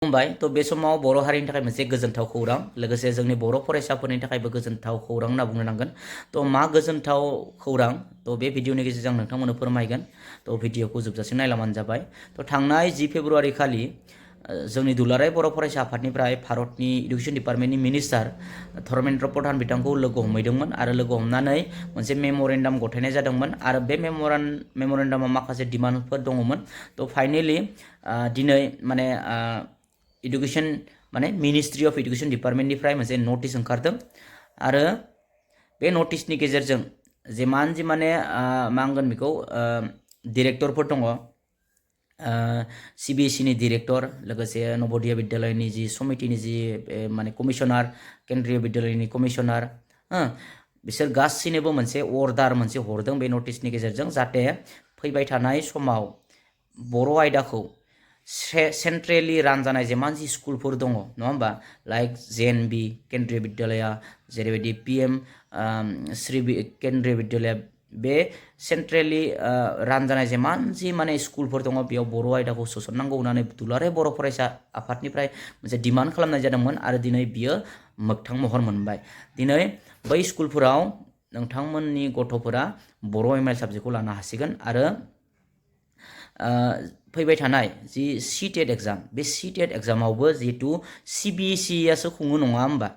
बुंबाय तो बे समाव बर' हारिनि थाखाय मोनसे गोजोनथाव खौरां लोगोसे जोंनि बर' फरायसाफोरनि थाखायबो गोजोनथाव खौरां होनना बुंनो नांगोन तो मा गोजोनथाव खौरां तो बे भिडिअनि गेजेरजों नोंथांमोननो फोरमायगोन तो भिडिअखौ जोबजासिम नायलांबानो जाबाय तो थांनाय 10 फेब्रुआरि खालि जोंनि दुलाराय बर' फरायसा आफादनिफ्राय भारतनि इडुकेसन डिपार्टमेन्टनि मिनिस्टार धर्मेन्द्र प्रधान बिथांखौ लोगो हमहैदोंमोन आरो लोगो हमनानै मोनसे मेम'रेन्डाम गथायनाय जादोंमोन आरो बे मेम'रेन्डामाव माखासे डिमान्डफोर दङमोन तो फाइनेलि दिनै माने इडुकेशन माने मिनिस्ट्रि अफ इडुकेशन डिपार्टमेन्टनिफ्राय मोनसे नटिस ओंखारदों आरो बे नटिसनि गेजेरजों जिमान जि माने मा होनगोन बेखौ डिरेक्टरफोर दङ CBSE नि डिरेक्टर लोगोसे नवोदय विद्यालयनि जि समितिनि जि माने कमिशनार केन्द्रीय विद्यालयनि कमिशनार बिसोर गासैनोबो मोनसे अर्डार मोनसे हरदों बे नटिसनि गेजेरजों जाहाथे फैबाय थानाय समाव बर' आयदाखौ सेन्ट्रेलि रानजानाय जेमान जि स्कुलफोर दङ नङा होमबा लाइक JNB केन्द्रीय विद्यालया जेरैबायदि PM श्री केन्द्रीय विद्यालया बे सेन्ट्रेलि रानजानाय जेमान जि माने स्कुलफोर दङ बेयाव बर' आयदाखौ सोसननांगौ होननानै दुलाराय बर' फरायसा आफादनिफ्राय मोनसे डिमान्ड खालामनाय जादोंमोन आरो दिनै बियो मोगथां महर मोनबाय दिनै बै स्कुलफोराव नोंथांमोननि गथ'फोरा बर' MIL साबजेक्टखौ लानो हासिगोन आरो फैबाय थानाय जि CTET एग्जाम बे CTET एग्जामावबो जिहेतु CBSE आसो खुङो नङा होमबा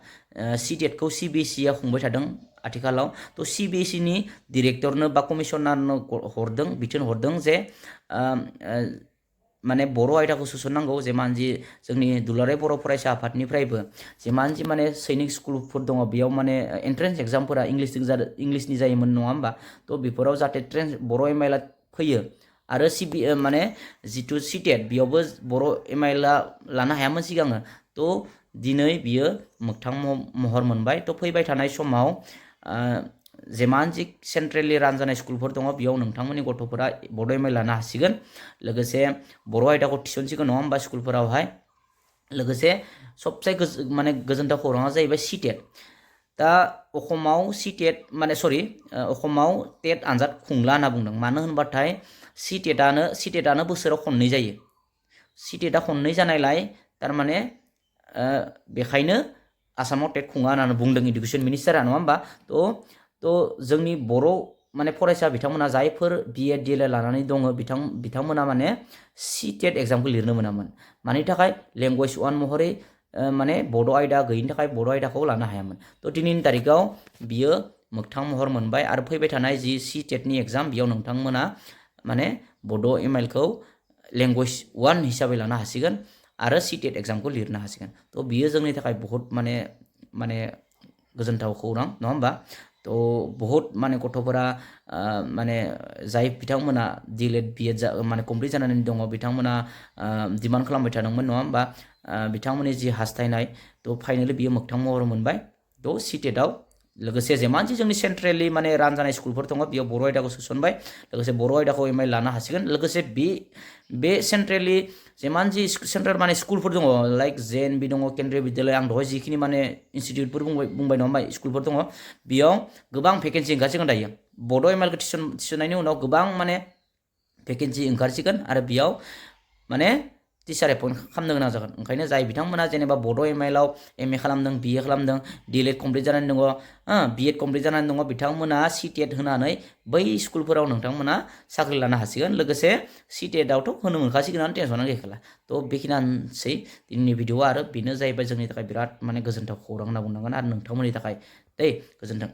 CTET खौ CBSE आ खुंबाय थादों आथिखालाव तो CBSE नि डिरेक्टरनो बा कमिशनारनो हरदों बिथोन हरदों जे माने बर' आयदाखौ सोसननांगौ जेमान जि जोंनि दुलाराय बर' फरायसा आफादनिफ्रायबो जेमान जि माने सैनिक स्कुलफोर दङ बेयाव माने एन्ट्रेन्स एग्जामफोरा इंलिसनि जायोमोन नङा होमबा तो बेफोराव जाहाथे बर' MIL आ फैयो आरो माने जितु CTET बेयावबो बर' MIL आ लानो हायामोन सिगाङो तो दिनै बियो मोगथां महर मोनबाय तो फैबाय थानाय समाव जेमान जि सेन्ट्रेलि रानजानाय स्कुलफोर दङ बेयाव नोंथांमोननि गथ'फोरा बर' MIL लानो हासिगोन लोगोसे बर' आयदाखौ थिसनसिगोन नङा होमबा स्कुलफोरावहाय लोगोसे सबसे माने गोजोनथाव खौराङा जाहैबाय CTET दा अखमाव CTET माने सरि अखमाव टेट आनजाद खुंला होनना बुंदों मानो होनबाथाय CTETआनो बोसोराव खननै जायो CTETआ खननै जानायलाय थारमाने बेखायनो आसामाव टेट खुङा होननानै बुंदों इडुकेसन मिनिस्टारा नङा होमबा तो जोंनि बर' माने फरायसा बिथांमोना जायफोर BEd DLEd लानानै दङ बिथांमोना माने CTET एग्जामखौ लिरनो मोनामोन मानि थाखाय लेंगुवेज 1 महरै माने बड' आयदा गैयिनि थाखाय बर' आयदाखौ लानो हायामोन तो दिनैनि तारिखाव बियो मोगथां महर मोनबाय आरो फैबाय थानाय जि CTET नि एग्जाम बेयाव नोंथांमोना माने बड' MIL खौ लेंगुवेज 1 हिसाबै लानो हासिगोन आरो CTET एग्जामखौ लिरनो हासिगोन तो बियो जोंनि थाखाय बहुत माने गोजोनथाव खौरां नङा होमबा तो बहुत माने गथ'फोरा माने जाय बिथांमोना DLEd BEd माने कमप्लिट जानानै दङ बिथांमोना डिमान्ड खालामबाय थादोंमोन नङा होमबा बिथांमोननि जि हास्थायनाय तो फाइनेलि बियो मोगथां महर मोनबाय तो CTETआव लोगोसे जेमान जि जोंनि सेन्ट्रेलि माने रानजानाय स्कुलफोर दङ बेयाव बर' आयदाखौ सोसनबाय लोगोसे बर' आयदाखौ MIL लानो हासिगोन लोगोसे बे सेन्ट्रेलि जेमान जि सेन्ट्रेल माने स्कुलफोर दङ लाइक JNB दङ केन्द्रीय विद्यालय आं दहाय जिखिनि माने इनस्टिटिउटफोर बुंबाय नङा होमबा स्कुलफोर दङ बेयाव गोबां भेकेन्सि ओंखारसिगोन दायो बड' MIL खौ थिसननायनि उनाव गोबां माने भेकेन्सि ओंखारसिगोन आरो बेयाव माने टिचार एपइन्ट खालामनो गोनां जागोन ओंखायनो जाय बिथांमोना जेनेबा बड' MIL आव MA खालामदों BA खालामदों DLEd कमप्लिट जानानै दङ BEd कमप्लिट जानानै दङ बिथांमोना CTET होनानै बै स्कुलफोराव नोंथांमोना साख्रि लानो हासिगोन लोगोसे CTETआवथ' होनो मोनखासिगोनानो टेनसनानो गैखाला तो बेखिनियानोसै दिनैनि भिडिअआ आरो बेनो जाहैबाय जोंनि थाखाय बिराद माने गोजोनथाव खौरां होनना बुंनांगोन आरो नोंथांमोननि थाखाय गोजोन्थों।